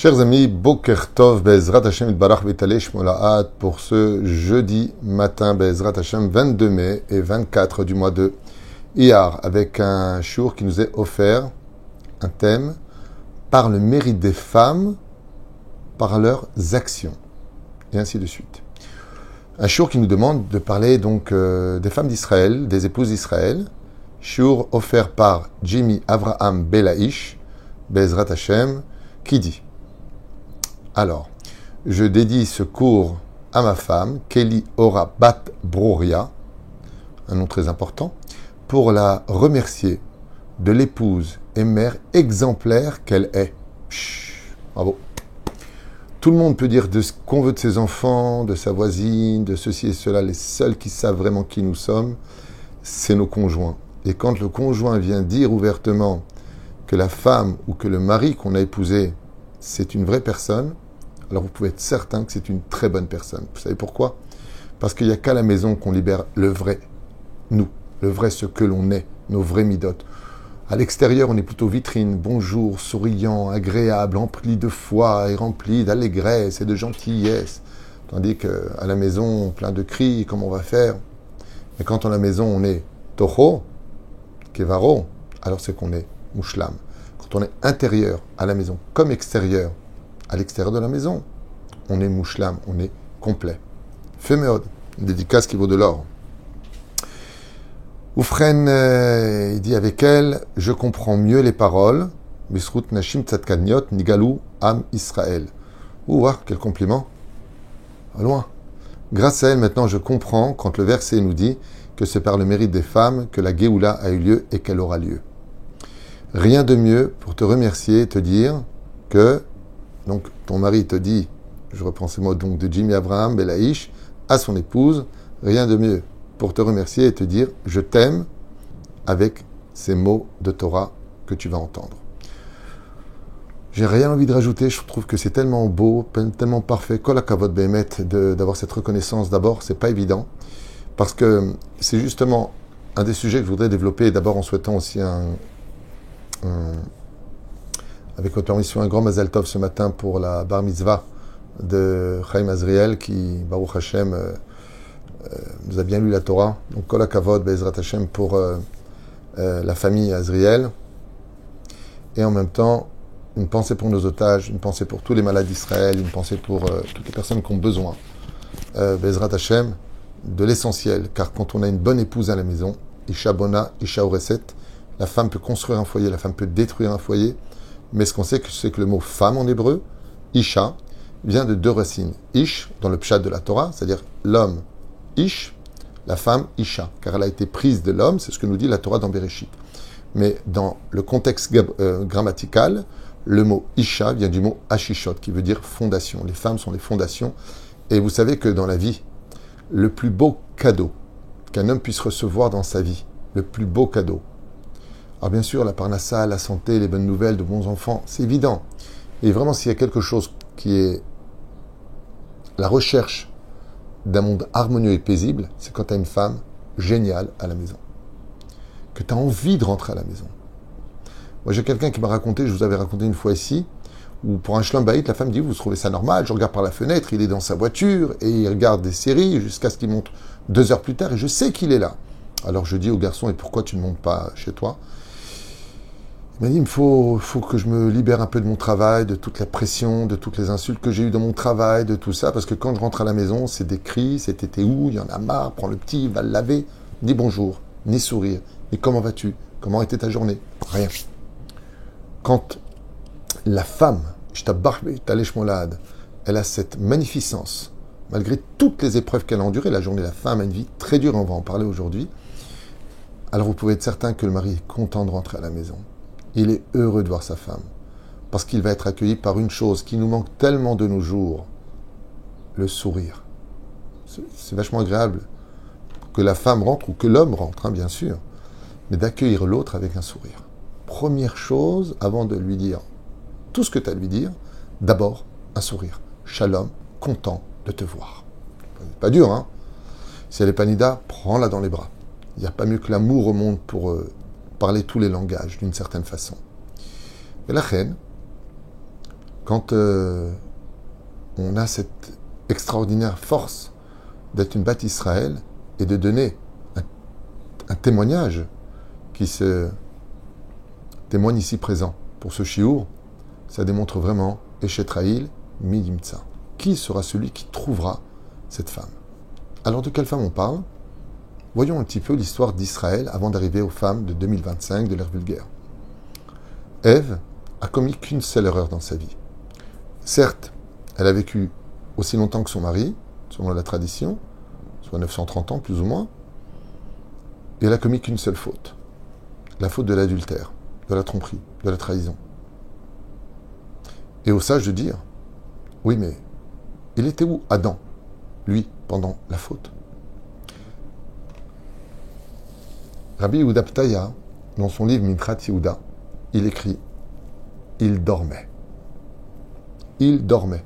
Chers amis, Boker Tov, Be'ezrat Hashem Itbarach V'Talech Molaad pour ce jeudi matin, Be'ezrat Hashem, 22 mai et 24 du mois de Iyar, avec un shiur qui nous est offert, un thème, par le mérite des femmes, par leurs actions, et ainsi de suite. Un shiur qui nous demande de parler donc des femmes d'Israël, des épouses d'Israël, shiur offert par Jimmy Avraham Belaïch, Be'ezrat Hashem, qui dit: alors, je dédie ce cours à ma femme, Kelly Ora Bat Broria, un nom très important, pour la remercier de l'épouse et mère exemplaire qu'elle est. Bravo. Tout le monde peut dire de ce qu'on veut de ses enfants, de sa voisine, de ceci et cela. Les seuls qui savent vraiment qui nous sommes, c'est nos conjoints. Et quand le conjoint vient dire ouvertement que la femme ou que le mari qu'on a épousé, c'est une vraie personne, alors vous pouvez être certain que c'est une très bonne personne. Vous savez pourquoi? Parce qu'il n'y a qu'à la maison qu'on libère le vrai nous, le vrai ce que l'on est, nos vrais midotes. À l'extérieur, on est plutôt vitrine, bonjour, souriant, agréable, rempli de foi et rempli d'allégresse et de gentillesse. Tandis qu'à la maison, plein de cris, comment on va faire? Et quand à la maison, on est toho, kevaro, alors c'est qu'on est mouchlam. Quand on est intérieur à la maison comme extérieur, à l'extérieur de la maison, on est mouchlam, on est complet. Féméode, une dédicace qui vaut de l'or. Oufren, il dit avec elle, je comprends mieux les paroles. Bisrut Nashim Tzadkaniot Nigalou Am Israël. Ouah, quel compliment. Loin. Grâce à elle, maintenant, je comprends quand le verset nous dit que c'est par le mérite des femmes que la Géoula a eu lieu et qu'elle aura lieu. Rien de mieux pour te remercier et te dire que, donc, ton mari te dit, je reprends ces mots donc de Jimmy Avraham Belaïch, à son épouse, rien de mieux pour te remercier et te dire, je t'aime, avec ces mots de Torah que tu vas entendre. J'ai rien envie de rajouter, je trouve que c'est tellement beau, tellement parfait, kol hakavod behemet, d'avoir cette reconnaissance. D'abord, c'est pas évident, parce que c'est justement un des sujets que je voudrais développer, d'abord en souhaitant aussi avec votre permission, un grand Mazal Tov ce matin pour la bar mitzvah de Chaim Azriel qui, Baruch Hashem, nous a bien lu la Torah. Donc, Kol HaKavod, Be'ezrat Hashem pour la famille Azriel. Et en même temps, une pensée pour nos otages, une pensée pour tous les malades d'Israël, une pensée pour toutes les personnes qui ont besoin, Be'ezrat Hashem, de l'essentiel. Car quand on a une bonne épouse à la maison, Isha Bona, Isha Oreset, la femme peut construire un foyer, la femme peut détruire un foyer. Mais ce qu'on sait, c'est que le mot femme en hébreu, Isha, vient de deux racines. Ish, dans le pshat de la Torah, c'est-à-dire l'homme Ish, la femme Isha, car elle a été prise de l'homme, c'est ce que nous dit la Torah dans Bereshit. Mais dans le contexte grammatical, le mot Isha vient du mot Ashishot, qui veut dire fondation. Les femmes sont les fondations. Et vous savez que dans la vie, le plus beau cadeau qu'un homme puisse recevoir dans sa vie, le plus beau cadeau, alors bien sûr, la parnassa, la santé, les bonnes nouvelles, de bons enfants, c'est évident. Et vraiment, s'il y a quelque chose qui est la recherche d'un monde harmonieux et paisible, c'est quand tu as une femme géniale à la maison. Que tu as envie de rentrer à la maison. Moi, j'ai quelqu'un qui m'a raconté, je vous avais raconté une fois ici, où pour un shlom baït, la femme dit, vous trouvez ça normal? Je regarde par la fenêtre, il est dans sa voiture, et il regarde des séries jusqu'à ce qu'il monte 2 heures plus tard, et je sais qu'il est là. Alors je dis au garçon, et pourquoi tu ne montes pas chez toi? Il m'a dit, il faut que je me libère un peu de mon travail, de toute la pression, de toutes les insultes que j'ai eues dans mon travail, de tout ça, parce que quand je rentre à la maison, c'est des cris, c'est t'étais où, il y en a marre, prends le petit, va le laver, ni bonjour, ni sourire, ni comment vas-tu, comment était ta journée, rien. Quand la femme, elle a cette magnificence, malgré toutes les épreuves qu'elle a endurées, la journée, la femme a une vie très dure, on va en parler aujourd'hui, alors vous pouvez être certain que le mari est content de rentrer à la maison. Il est heureux de voir sa femme, parce qu'il va être accueilli par une chose qui nous manque tellement de nos jours, le sourire. C'est vachement agréable que la femme rentre, ou que l'homme rentre, bien sûr, mais d'accueillir l'autre avec un sourire. Première chose, avant de lui dire tout ce que tu as à lui dire, d'abord, un sourire. Shalom, content de te voir. C'est pas dur, hein? Si elle est panida, prends-la dans les bras. Il n'y a pas mieux que l'amour au monde pour parler tous les langages, d'une certaine façon. Et la reine, quand on a cette extraordinaire force d'être une bâtisse Israël et de donner un témoignage qui se témoigne ici présent pour ce chiour, ça démontre vraiment Eshetraïl Midimtsa. Qui sera celui qui trouvera cette femme? Alors de quelle femme on parle? Voyons un petit peu l'histoire d'Israël avant d'arriver aux femmes de 2025 de l'ère vulgaire. Ève a commis qu'une seule erreur dans sa vie. Certes, elle a vécu aussi longtemps que son mari, selon la tradition, soit 930 ans plus ou moins, et elle a commis qu'une seule faute. La faute de l'adultère, de la tromperie, de la trahison. Et au sage de dire, oui mais, il était où Adam, lui, pendant la faute? Rabbi Yehuda Ptaya, dans son livre Mimchat Yehuda, il écrit, il dormait. Il dormait.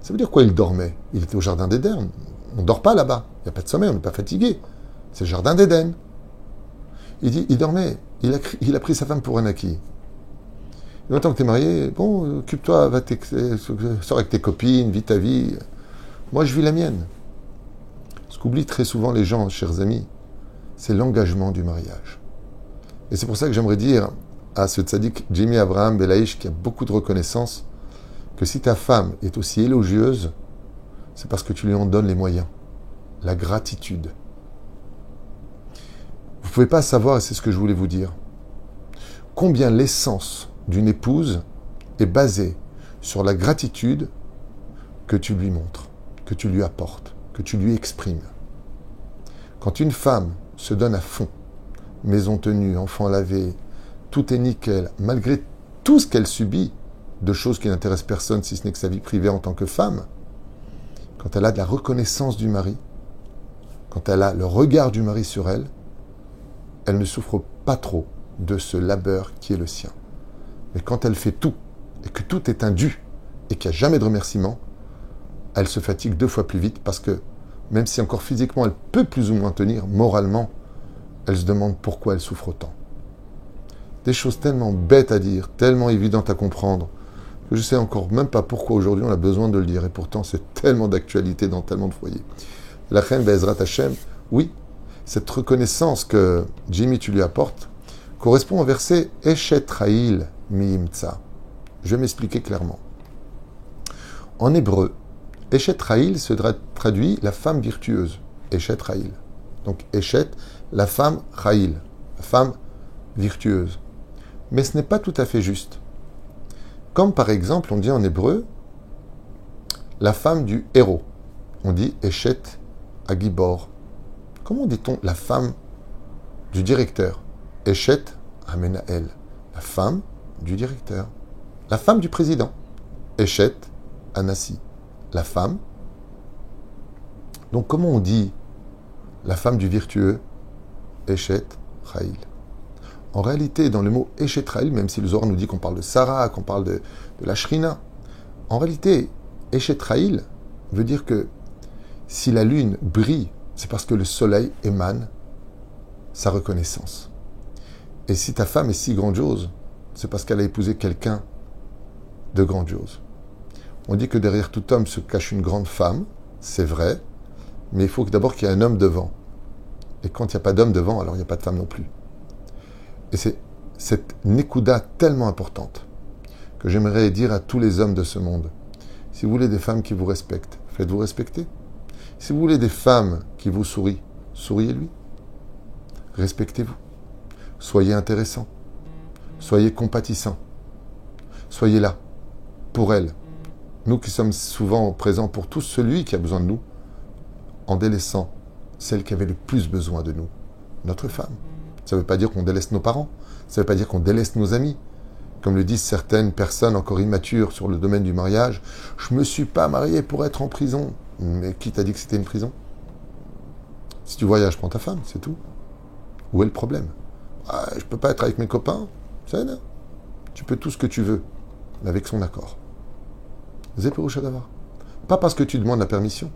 Ça veut dire quoi, il dormait? Il était au jardin d'Éden. On ne dort pas là-bas. Il n'y a pas de sommeil, on n'est pas fatigué. C'est le jardin d'Éden. Il dit, il dormait. Il a pris sa femme pour un acquis. Et maintenant que tu es marié, bon, occupe-toi, sors avec tes copines, vis ta vie. Moi, je vis la mienne. Ce qu'oublient très souvent les gens, chers amis, c'est l'engagement du mariage. Et c'est pour ça que j'aimerais dire à ce tzaddik Jimmy Abraham Belaïch, qui a beaucoup de reconnaissance, que si ta femme est aussi élogieuse, c'est parce que tu lui en donnes les moyens. La gratitude. Vous ne pouvez pas savoir, et c'est ce que je voulais vous dire, combien l'essence d'une épouse est basée sur la gratitude que tu lui montres, que tu lui apportes, que tu lui exprimes. Quand une femme se donne à fond, maison tenue, enfants lavés, tout est nickel, malgré tout ce qu'elle subit, de choses qui n'intéressent personne si ce n'est que sa vie privée en tant que femme, quand elle a de la reconnaissance du mari, quand elle a le regard du mari sur elle, elle ne souffre pas trop de ce labeur qui est le sien. Mais quand elle fait tout, et que tout est un dû, et qu'il n'y a jamais de remerciement, elle se fatigue 2 fois plus vite parce que, même si encore physiquement elle peut plus ou moins tenir, moralement, elle se demande pourquoi elle souffre autant. Des choses tellement bêtes à dire, tellement évidentes à comprendre, que je ne sais encore même pas pourquoi aujourd'hui on a besoin de le dire, et pourtant c'est tellement d'actualité dans tellement de foyers. La reine Be'ezrat Hashem, oui, cette reconnaissance que Jimmy tu lui apportes, correspond au verset Eshetraïl Miimtsa. Je vais m'expliquer clairement. En hébreu, Eshetraïl se traduit la femme virtueuse. Eshetraïl. Donc Eshet, la femme Raïl, la femme virtueuse. Mais ce n'est pas tout à fait juste. Comme par exemple, on dit en hébreu, la femme du héros. On dit Eshet Agibor. Comment dit-on la femme du directeur? Eshet Amenael. La femme du directeur. La femme du président. Eshet Anassi. La femme. Donc comment on dit la femme du vertueux? Eshet Raïl. En réalité, dans le mot Eshetraïl, même si le Zohar nous dit qu'on parle de Sarah, qu'on parle de la Shrina, en réalité, Eshetraïl veut dire que si la lune brille, c'est parce que le soleil émane sa reconnaissance. Et si ta femme est si grandiose, c'est parce qu'elle a épousé quelqu'un de grandiose. On dit que derrière tout homme se cache une grande femme, c'est vrai, mais il faut d'abord qu'il y ait un homme devant. Et quand il n'y a pas d'homme devant, alors il n'y a pas de femme non plus. Et c'est cette nekuda tellement importante que j'aimerais dire à tous les hommes de ce monde. Si vous voulez des femmes qui vous respectent, faites-vous respecter. Si vous voulez des femmes qui vous sourient, souriez-lui. Respectez-vous. Soyez intéressant. Soyez compatissant. Soyez là, pour elle. Nous qui sommes souvent présents pour tout celui qui a besoin de nous, en délaissant celle qui avait le plus besoin de nous, notre femme. Ça ne veut pas dire qu'on délaisse nos parents. Ça ne veut pas dire qu'on délaisse nos amis. Comme le disent certaines personnes encore immatures sur le domaine du mariage, je ne me suis pas marié pour être en prison. Mais qui t'a dit que c'était une prison? Si tu voyages, prends ta femme, c'est tout. Où est le problème? Je ne peux pas être avec mes copains. C'est là. Tu peux tout ce que tu veux, mais avec son accord. Zéperoucha d'avoir. Pas parce que tu demandes la permission,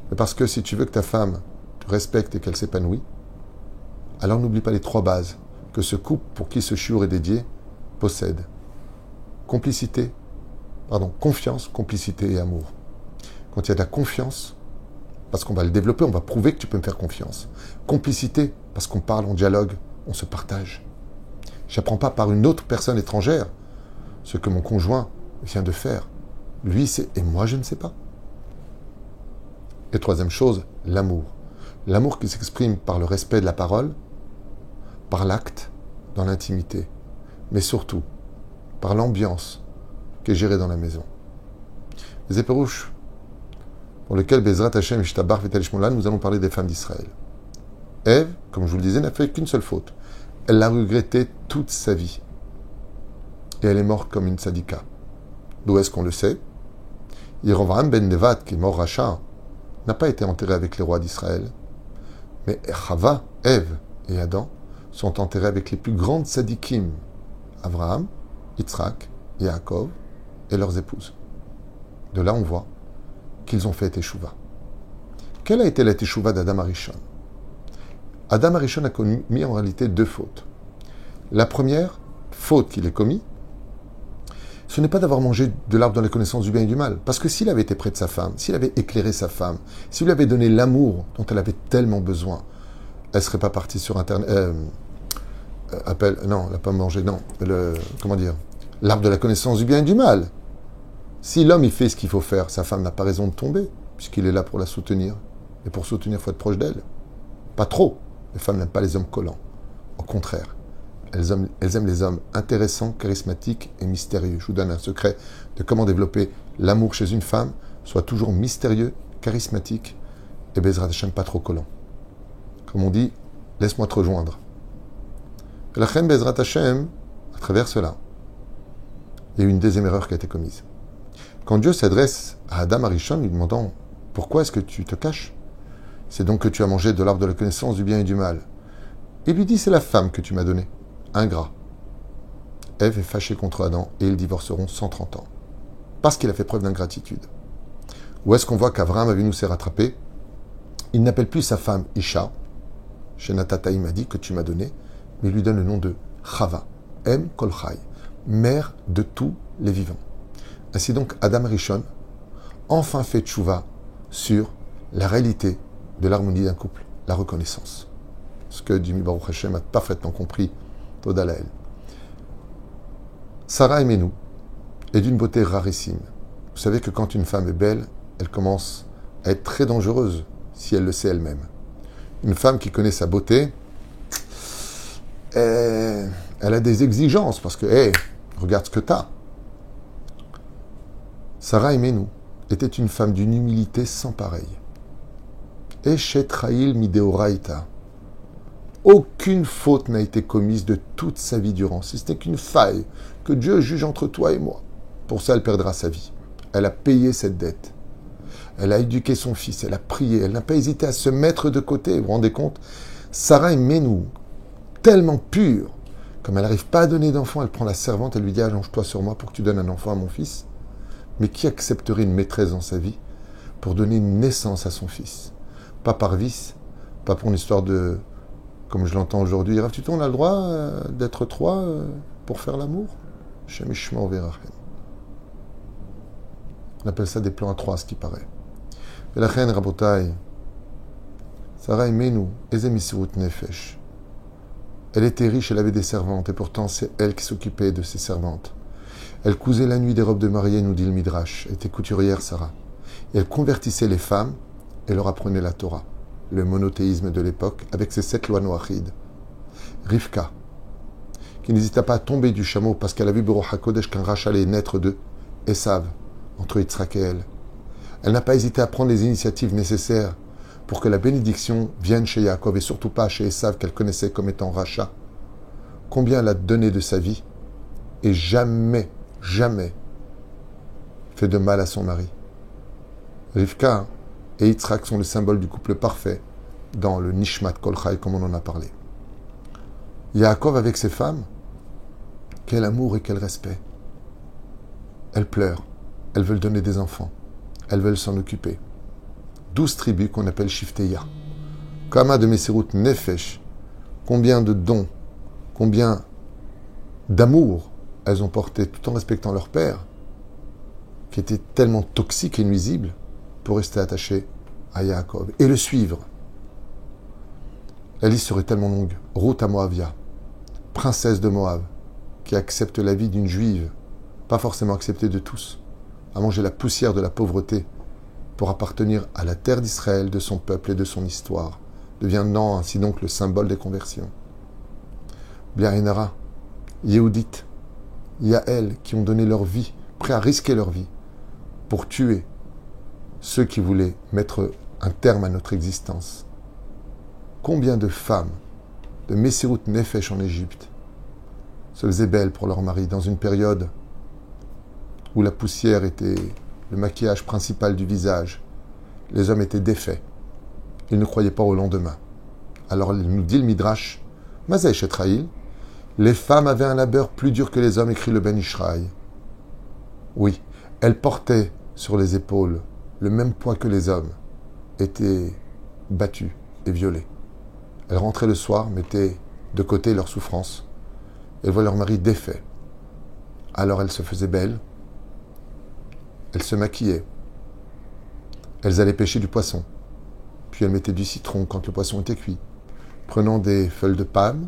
mais parce que si tu veux que ta femme te respecte et qu'elle s'épanouit, alors n'oublie pas les 3 bases que ce couple pour qui ce chiour est dédié possède. confiance, complicité et amour. Quand il y a de la confiance, parce qu'on va le développer, on va prouver que tu peux me faire confiance. Complicité, parce qu'on parle, on dialogue, on se partage. Je n'apprends pas par une autre personne étrangère ce que mon conjoint vient de faire. Lui sait, et moi je ne sais pas. Et troisième chose, l'amour. L'amour qui s'exprime par le respect de la parole, par l'acte, dans l'intimité, mais surtout par l'ambiance qui est gérée dans la maison. Les éperouches pour lesquels Bezrat Hashem Ishtabar Vital Shmola, nous allons parler des femmes d'Israël. Ève, comme je vous le disais, n'a fait qu'une seule faute. Elle l'a regretté toute sa vie. Et elle est morte comme une sadika. D'où est-ce qu'on le sait? Yerovam ben Nevat, qui est mort Racha, n'a pas été enterré avec les rois d'Israël. Mais Chava, Ève et Adam sont enterrés avec les plus grandes sadikim, Abraham, Yitzhak, Yaakov et leurs épouses. De là, on voit qu'ils ont fait Teshuvah. Quelle a été la Teshuvah d'Adam Arishon? Adam Arishon a commis en réalité deux fautes. La première faute qu'il ait commise, ce n'est pas d'avoir mangé de l'arbre dans la connaissance du bien et du mal. Parce que s'il avait été près de sa femme, s'il avait éclairé sa femme, s'il lui avait donné l'amour dont elle avait tellement besoin, elle ne serait pas partie sur Internet. Non, elle n'a pas mangé, non. L'arbre de la connaissance du bien et du mal. Si l'homme il fait ce qu'il faut faire, sa femme n'a pas raison de tomber, puisqu'il est là pour la soutenir. Et pour soutenir, il faut être proche d'elle. Pas trop. Les femmes n'aiment pas les hommes collants. Au contraire, elles aiment les hommes intéressants, charismatiques et mystérieux. Je vous donne un secret de comment développer l'amour chez une femme. Soit toujours mystérieux, charismatique et Bezrat Hashem pas trop collant. Comme on dit, laisse-moi te rejoindre. Et la reine Bezrat Hashem, à travers cela, il y a eu une deuxième erreur qui a été commise. Quand Dieu s'adresse à Adam Arishon, lui demandant « Pourquoi est-ce que tu te caches? C'est donc que tu as mangé de l'arbre de la connaissance du bien et du mal. » Il lui dit « C'est la femme que tu m'as donnée. Ingrat. » Ève est fâchée contre Adam et ils divorceront 130 ans. Parce qu'il a fait preuve d'ingratitude. Où est-ce qu'on voit qu'Avraham Avinu s'est rattrapé? Il n'appelle plus sa femme Isha. Shenatata il m'a dit que tu m'as donné, mais il lui donne le nom de Chava. Em Kol Chai. Mère de tous les vivants. Ainsi donc, Adam Rishon enfin fait tchouva sur la réalité de l'harmonie d'un couple, la reconnaissance. Ce que Jimmy Baruch Hashem a parfaitement compris, Todalael. Sarah Emenu est d'une beauté rarissime. Vous savez que quand une femme est belle, elle commence à être très dangereuse si elle le sait elle-même. Une femme qui connaît sa beauté, elle a des exigences parce que, regarde ce que t'as. Sarah Emenu était une femme d'une humilité sans pareille. Eshetraïl mideoraita. Aucune faute n'a été commise de toute sa vie durant. Si ce n'est qu'une faille que Dieu juge entre toi et moi. Pour ça, elle perdra sa vie. Elle a payé cette dette. Elle a éduqué son fils, elle a prié, elle n'a pas hésité à se mettre de côté. Vous vous rendez compte? Sarah Emenu, tellement pure, comme elle n'arrive pas à donner d'enfant, elle prend la servante, elle lui dit « Allonge-toi sur moi pour que tu donnes un enfant à mon fils ». Mais qui accepterait une maîtresse dans sa vie pour donner une naissance à son fils? Pas par vice, pas pour une histoire de, comme je l'entends aujourd'hui, Rav Tuton, on a le droit d'être trois pour faire l'amour? On appelle ça des plans à trois, ce qui paraît. Et la reine Rabotai, Sarah Emenu, Ezemisirut Nefesh. Elle était riche, elle avait des servantes, et pourtant c'est elle qui s'occupait de ses servantes. Elle cousait la nuit des robes de mariée, nous dit le Midrash. Elle était couturière, Sarah. Et elle convertissait les femmes et leur apprenait la Torah, le monothéisme de l'époque, avec ses 7 lois noachides. Rivka, qui n'hésita pas à tomber du chameau parce qu'elle a vu Baruch HaKodesh qu'un rachat allait naître d'eux, Esav, entre Yitzhak et elle. Elle n'a pas hésité à prendre les initiatives nécessaires pour que la bénédiction vienne chez Yaakov et surtout pas chez Esav qu'elle connaissait comme étant rachat. Combien elle a donné de sa vie et jamais fait de mal à son mari. Rivka et Yitzhak sont le symbole du couple parfait dans le Nishmat Kol Chai, comme on en a parlé. Yaakov avec ses femmes, quel amour et quel respect. Elles pleurent, elles veulent donner des enfants, elles veulent s'en occuper. 12 tribus qu'on appelle Shifteya. Kama de Mesirut Nefesh, combien de dons, combien d'amour elles ont porté, tout en respectant leur père, qui était tellement toxique et nuisible, pour rester attachées à Yaakov et le suivre. La liste serait tellement longue. Ruth à Moavia, princesse de Moab, qui accepte la vie d'une juive, pas forcément acceptée de tous, à manger la poussière de la pauvreté pour appartenir à la terre d'Israël, de son peuple et de son histoire, devenant ainsi donc le symbole des conversions. Bliaïnara, Yehudit, Yaël, qui ont donné leur vie, prêts à risquer leur vie, pour tuer ceux qui voulaient mettre un terme à notre existence. Combien de femmes, de Messirut Nefesh en Égypte, se faisaient belles pour leur mari dans une période où la poussière était le maquillage principal du visage. Les hommes étaient défaits. Ils ne croyaient pas au lendemain. Alors il nous dit le Midrash, Mazay Shetraïl, les femmes avaient un labeur plus dur que les hommes, écrit le Ben Ishraï. Oui, elles portaient sur les épaules le même poids que les hommes, étaient battues et violées. Elles rentraient le soir, mettaient de côté leur souffrance, elles voyaient leur mari défait. Alors elles se faisaient belles, elles se maquillaient, elles allaient pêcher du poisson, puis elles mettaient du citron quand le poisson était cuit. Prenant des feuilles de palme,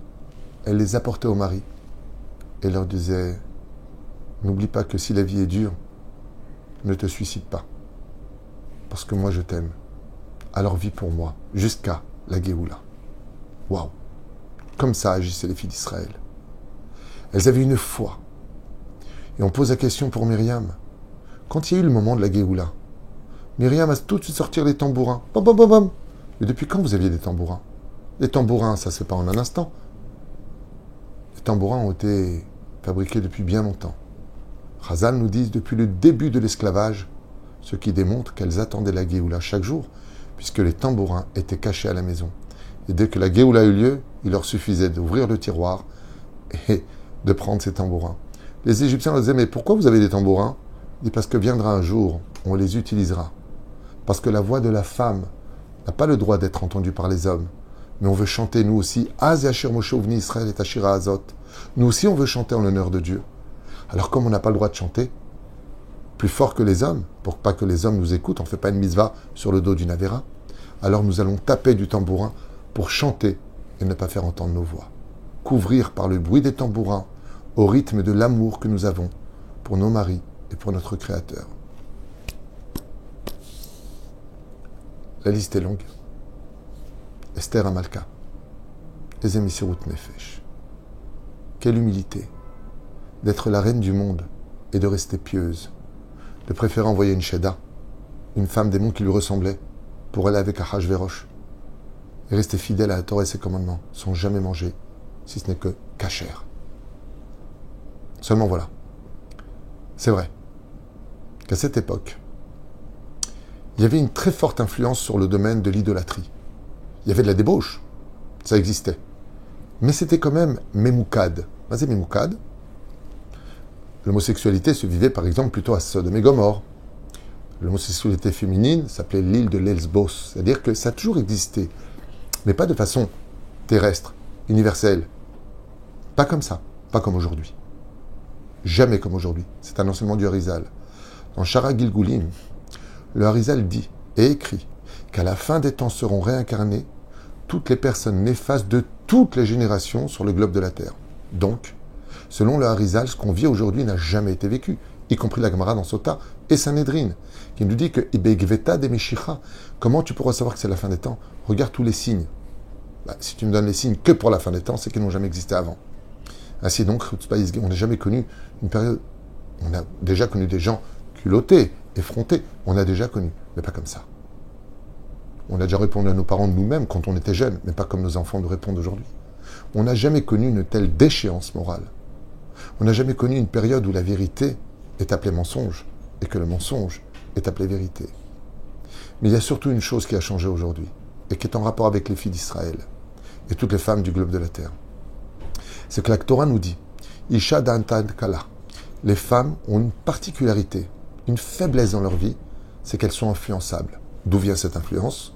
elles les apportaient au mari et leur disaient « N'oublie pas que si la vie est dure, ne te suicide pas, parce que moi je t'aime. Alors vis pour moi, jusqu'à la Géoula. » Waouh! Comme ça agissaient les filles d'Israël. Elles avaient une foi. Et on pose la question pour Myriam. Quand il y a eu le moment de la Géoula, Myriam a tout de suite sorti les tambourins. Bam, bam, bam, bam. Mais depuis quand vous aviez des tambourins? Les tambourins, ça se fait pas en un instant. Les tambourins ont été fabriqués depuis bien longtemps. Chazal nous dit depuis le début de l'esclavage, ce qui démontre qu'elles attendaient la Géoula chaque jour, puisque les tambourins étaient cachés à la maison. Et dès que la Géoula eut lieu, il leur suffisait d'ouvrir le tiroir et de prendre ces tambourins. Les Égyptiens leur disaient, mais pourquoi vous avez des tambourins? Il dit, parce que viendra un jour, on les utilisera. Parce que la voix de la femme n'a pas le droit d'être entendue par les hommes. Mais on veut chanter, nous aussi, Az Yashir Moshe Uvni Israël et Ashira Azot. Nous aussi, on veut chanter en l'honneur de Dieu. Alors, comme on n'a pas le droit de chanter, plus fort que les hommes, pour pas que les hommes nous écoutent, on ne fait pas une mitzvah sur le dos d'une avéra, alors nous allons taper du tambourin pour chanter et ne pas faire entendre nos voix. Couvrir par le bruit des tambourins au rythme de l'amour que nous avons pour nos maris et pour notre Créateur. La liste est longue. Esther Amalka, les Messirut Nefesh. Quelle humilité d'être la reine du monde et de rester pieuse, de préférer envoyer une Sheda, une femme démon qui lui ressemblait, pour aller avec Ahashverosh, et rester fidèle à la Torah et ses commandements, sans jamais manger, si ce n'est que kasher. Seulement voilà, c'est vrai qu'à cette époque, il y avait une très forte influence sur le domaine de l'idolâtrie. Il y avait de la débauche, ça existait. Mais c'était quand même Memoukad. C'est Memoukad. L'homosexualité se vivait par exemple plutôt à Sodome et Gomorre. L'homosexualité féminine s'appelait l'île de Lesbos. C'est-à-dire que ça a toujours existé, mais pas de façon terrestre, universelle. Pas comme ça, pas comme aujourd'hui. Jamais comme aujourd'hui. C'est un enseignement du Harizal. Dans Shara Gilgulim, le Harizal dit et écrit qu'à la fin des temps seront réincarnées toutes les personnes néfastes de toutes les générations sur le globe de la Terre. Donc, selon le Harizal, ce qu'on vit aujourd'hui n'a jamais été vécu, y compris la Gemara dans Sota et Sanhedrin, qui nous dit que Ibegveta de Meshicha, comment tu pourras savoir que c'est la fin des temps? Regarde tous les signes. Si tu me donnes les signes que pour la fin des temps, c'est qu'ils n'ont jamais existé avant. Ainsi donc, on n'a jamais connu une période. On a déjà connu des gens culottés, effrontés. On a déjà connu, mais pas comme ça. On a déjà répondu à nos parents de nous-mêmes quand on était jeunes, mais pas comme nos enfants nous répondent aujourd'hui. On n'a jamais connu une telle déchéance morale. On n'a jamais connu une période où la vérité est appelée mensonge et que le mensonge est appelé vérité. Mais il y a surtout une chose qui a changé aujourd'hui et qui est en rapport avec les filles d'Israël et toutes les femmes du globe de la terre. C'est que la Torah nous dit Isha d'Antad Kala. Les femmes ont une particularité, une faiblesse dans leur vie, c'est qu'elles sont influençables. D'où vient cette influence?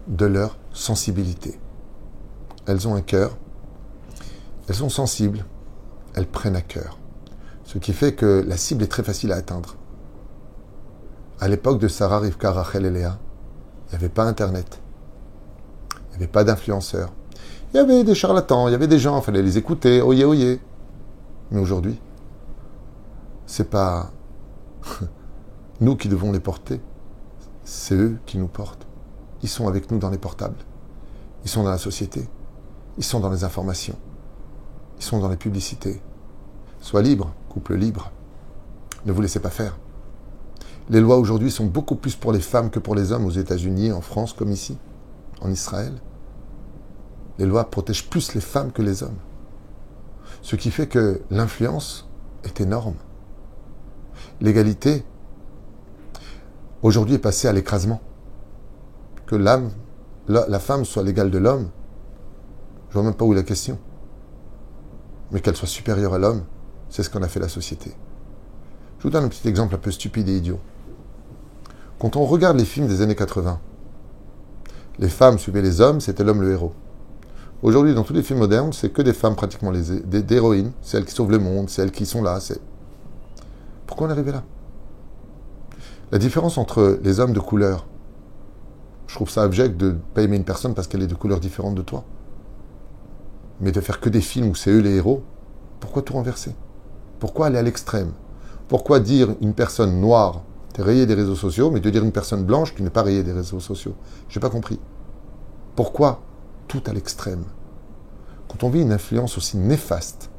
De leur sensibilité. Elles ont un cœur, elles sont sensibles, elles prennent à cœur. Ce qui fait que la cible est très facile à atteindre. À l'époque de Sarah, Rivka, Rachel et Léa, il n'y avait pas Internet. Il n'y avait pas d'influenceurs. Il y avait des charlatans, il y avait des gens, il fallait les écouter, oyez, oyez. Mais aujourd'hui, c'est pas nous qui devons les porter, c'est eux qui nous portent. Ils sont avec nous dans les portables. Ils sont dans la société. Ils sont dans les informations. Ils sont dans les publicités. Sois libre, couple libre. Ne vous laissez pas faire. Les lois aujourd'hui sont beaucoup plus pour les femmes que pour les hommes aux États-Unis, en France comme ici, en Israël. Les lois protègent plus les femmes que les hommes. Ce qui fait que l'influence est énorme. L'égalité, aujourd'hui, est passée à l'écrasement. Que la femme soit l'égale de l'homme, je ne vois même pas où est la question. Mais qu'elle soit supérieure à l'homme, c'est ce qu'en a fait la société. Je vous donne un petit exemple un peu stupide et idiot. Quand on regarde les films des années 80, les femmes suivaient les hommes, c'était l'homme le héros. Aujourd'hui, dans tous les films modernes, c'est que des femmes pratiquement des héroïnes, c'est elles qui sauvent le monde, c'est elles qui sont là. Pourquoi on est arrivé là? La différence entre les hommes de couleur, je trouve ça abject de ne pas aimer une personne parce qu'elle est de couleur différente de toi. Mais de faire que des films où c'est eux les héros, pourquoi tout renverser? Pourquoi aller à l'extrême? Pourquoi dire une personne noire, t'es rayée des réseaux sociaux, mais de dire une personne blanche, tu n'es pas rayée des réseaux sociaux? J'ai pas compris. Pourquoi tout à l'extrême? Quand on vit une influence aussi néfaste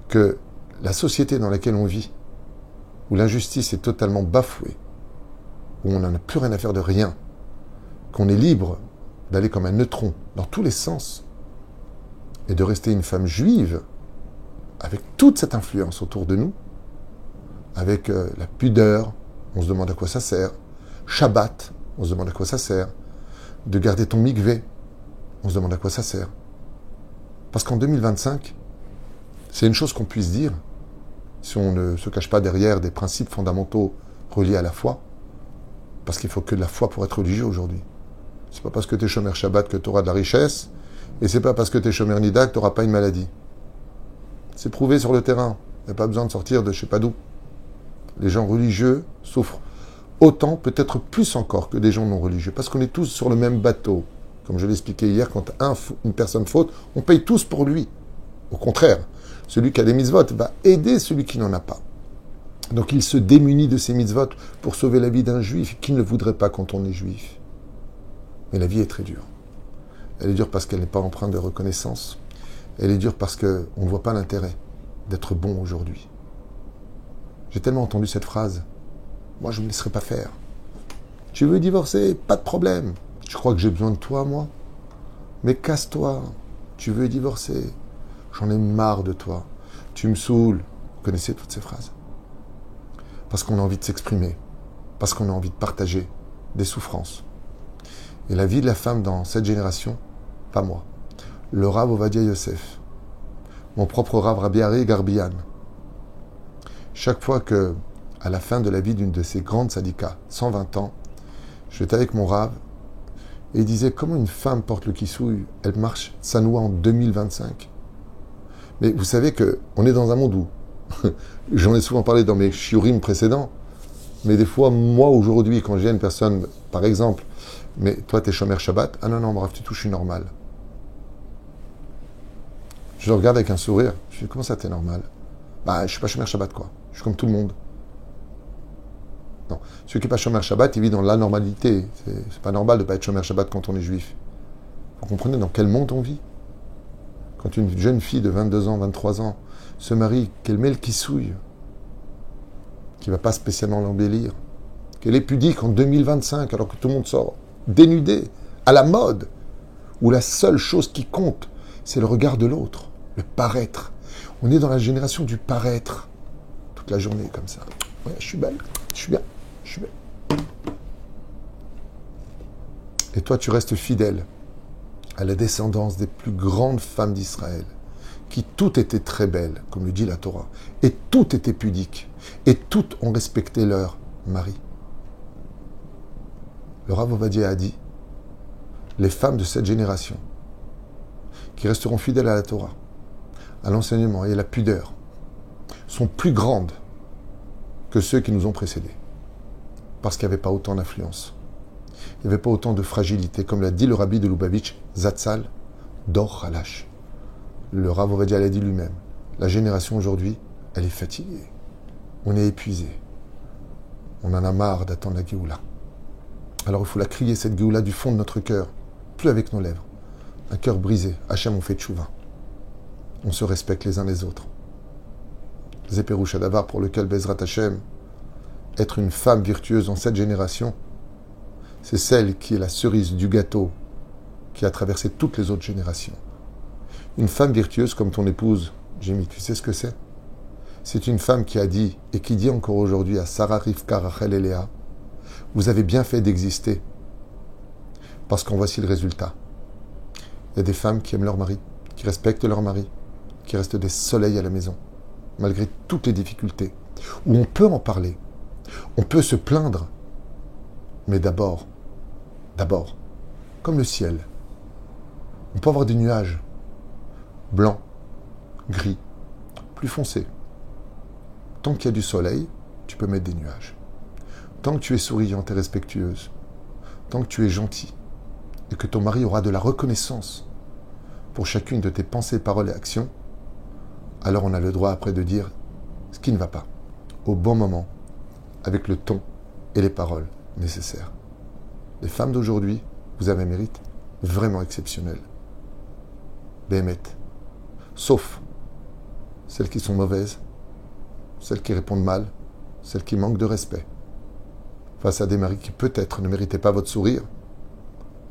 que la société dans laquelle on vit, où l'injustice est totalement bafouée, où on n'en a plus rien à faire de rien, qu'on est libre d'aller comme un neutron dans tous les sens, et de rester une femme juive, avec toute cette influence autour de nous, avec la pudeur, on se demande à quoi ça sert, Shabbat, on se demande à quoi ça sert, de garder ton mikvé, on se demande à quoi ça sert. Parce qu'en 2025, c'est une chose qu'on puisse dire, si on ne se cache pas derrière des principes fondamentaux reliés à la foi, parce qu'il faut que de la foi pour être religieux aujourd'hui. C'est pas parce que tu es chômeur Shabbat que tu auras de la richesse, et c'est pas parce que tu es chômeur Nida que tu n'auras pas une maladie. C'est prouvé sur le terrain. Il n'y a pas besoin de sortir de je sais pas d'où. Les gens religieux souffrent autant, peut-être plus encore que des gens non religieux, parce qu'on est tous sur le même bateau. Comme je l'expliquais hier, quand une personne faute, on paye tous pour lui. Au contraire, celui qui a des mitzvot va aider celui qui n'en a pas. Donc il se démunit de ses mitzvot pour sauver la vie d'un juif. Qui ne le voudrait pas quand on est juif? Mais la vie est très dure. Elle est dure parce qu'elle n'est pas empreinte de reconnaissance. Elle est dure parce qu'on ne voit pas l'intérêt d'être bon aujourd'hui. J'ai tellement entendu cette phrase. Moi, je ne me laisserai pas faire. Tu veux divorcer? Pas de problème. Tu crois que j'ai besoin de toi, moi? Mais casse-toi. Tu veux divorcer? J'en ai marre de toi. Tu me saoules. Vous connaissez toutes ces phrases. Parce qu'on a envie de s'exprimer. Parce qu'on a envie de partager des souffrances. Et la vie de la femme dans cette génération, pas moi. Le Rav Ovadia Yosef. Mon propre Rav Rabbi Ari Garbian. Chaque fois que, à la fin de la vie d'une de ces grandes sadikas, 120 ans, j'étais avec mon Rav et il disait comment une femme porte le kissouille, elle marche sanoua en 2025. Mais vous savez qu'on est dans un monde où, j'en ai souvent parlé dans mes shiurim précédents, mais des fois, moi aujourd'hui, quand j'ai une personne, par exemple, mais toi t'es chômeur Shabbat, ah non, non, bref, tu touches une normale. Je le regarde avec un sourire, je dis comment ça t'es normal? Bah, je suis pas chômeur Shabbat, quoi. Je suis comme tout le monde. Non. Celui qui n'est pas chômeur Shabbat, il vit dans l'anormalité. C'est pas normal de ne pas être chômeur Shabbat quand on est juif. Vous comprenez dans quel monde on vit? Quand une jeune fille de 22 ans, 23 ans se marie, qu'elle met le kissouille, qui ne va pas spécialement l'embellir, qu'elle est pudique en 2025, alors que tout le monde sort dénudé, à la mode, où la seule chose qui compte, c'est le regard de l'autre, le paraître. On est dans la génération du paraître. Toute la journée, comme ça. Ouais, je suis belle, je suis bien, je suis belle. Et toi, tu restes fidèle à la descendance des plus grandes femmes d'Israël, qui toutes étaient très belles, comme le dit la Torah, et toutes étaient pudiques, et toutes ont respecté leur mari. Le Rav Ovadia a dit, les femmes de cette génération, qui resteront fidèles à la Torah, à l'enseignement et à la pudeur, sont plus grandes que ceux qui nous ont précédés. Parce qu'il n'y avait pas autant d'influence. Il n'y avait pas autant de fragilité. Comme l'a dit le rabbi de Lubavitch, Zatzal, Dor Halash. Le Rav Ovadia l'a dit lui-même. La génération aujourd'hui, elle est fatiguée. On est épuisé. On en a marre d'attendre la Géoula. Alors il faut la crier, cette Géoula, du fond de notre cœur. Plus avec nos lèvres. Un cœur brisé. Hachem, on fait tchouva. On se respecte les uns les autres. Zéperouch Adavar, pour lequel Bezrat Hachem, être une femme virtueuse dans cette génération, c'est celle qui est la cerise du gâteau qui a traversé toutes les autres générations. Une femme virtueuse comme ton épouse, Jimmy, tu sais ce que c'est? C'est une femme qui a dit, et qui dit encore aujourd'hui à Sarah, Rivka, Rachel et Léa, vous avez bien fait d'exister, parce qu'en voici le résultat. Il y a des femmes qui aiment leur mari, qui respectent leur mari, qui restent des soleils à la maison, malgré toutes les difficultés, où on peut en parler, on peut se plaindre, mais d'abord, comme le ciel, on peut avoir des nuages, blancs, gris, plus foncés. Tant qu'il y a du soleil, tu peux mettre des nuages. Tant que tu es souriante et respectueuse, tant que tu es gentil, et que ton mari aura de la reconnaissance pour chacune de tes pensées, paroles et actions, alors on a le droit après de dire ce qui ne va pas, au bon moment, avec le ton et les paroles nécessaires. Les femmes d'aujourd'hui, vous avez un mérite vraiment exceptionnel. Béhémet. Sauf celles qui sont mauvaises, celles qui répondent mal, celles qui manquent de respect. Face à des maris qui peut-être ne méritaient pas votre sourire,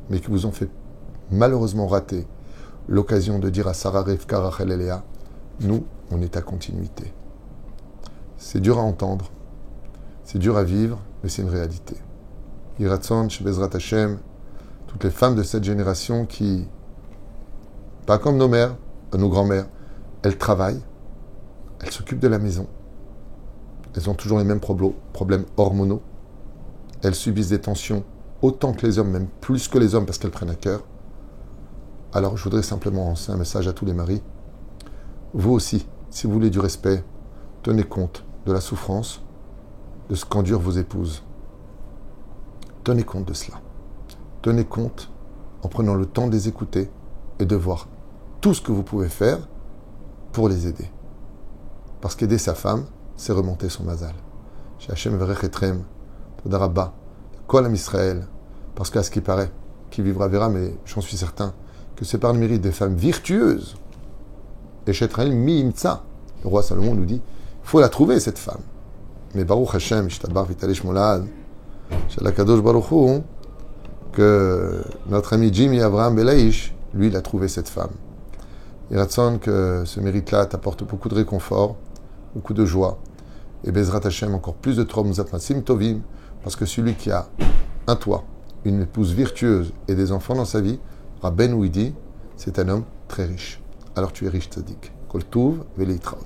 mais qui vous ont fait malheureusement rater l'occasion de dire à Sarah, Rivka, Rachel et Léa, nous, on est à continuité. C'est dur à entendre, c'est dur à vivre, mais c'est une réalité. Yiratzon, chez Bezrat Hashem, toutes les femmes de cette génération qui, pas comme nos mères, nos grands-mères, elles travaillent, elles s'occupent de la maison, elles ont toujours les mêmes problèmes hormonaux, elles subissent des tensions autant que les hommes, même plus que les hommes parce qu'elles prennent à cœur. Alors je voudrais simplement lancer un message à tous les maris. Vous aussi, si vous voulez du respect, tenez compte de la souffrance, de ce qu'endurent vos épouses. Tenez compte de cela. Tenez compte en prenant le temps de les écouter et de voir tout ce que vous pouvez faire pour les aider. Parce qu'aider sa femme, c'est remonter son mazal. Chez Hachem Verech Etrem, Todarabba, Kol Am Israël, parce qu'à ce qui paraît, qui vivra verra, mais j'en suis certain, que c'est par le mérite des femmes virtueuses. Et Shetraïl Mi Imtsa, le roi Salomon nous dit, il faut la trouver cette femme. Mais Baruch Hashem, Ishtabar Vitalish Molad, Shalakadosh Baruch Hu, que notre ami Jimmy Abraham Belaïch, lui, il a trouvé cette femme. Il ratson que ce mérite-là t'apporte beaucoup de réconfort, beaucoup de joie. Et Bezrat Hashem, encore plus de Tromzatmasim Tovim, parce que celui qui a un toit, une épouse virtueuse et des enfants dans sa vie, Rabbeinu dit, c'est un homme très riche. Alors tu es riche, tzaddik. Kol Tuv, Veleitраot.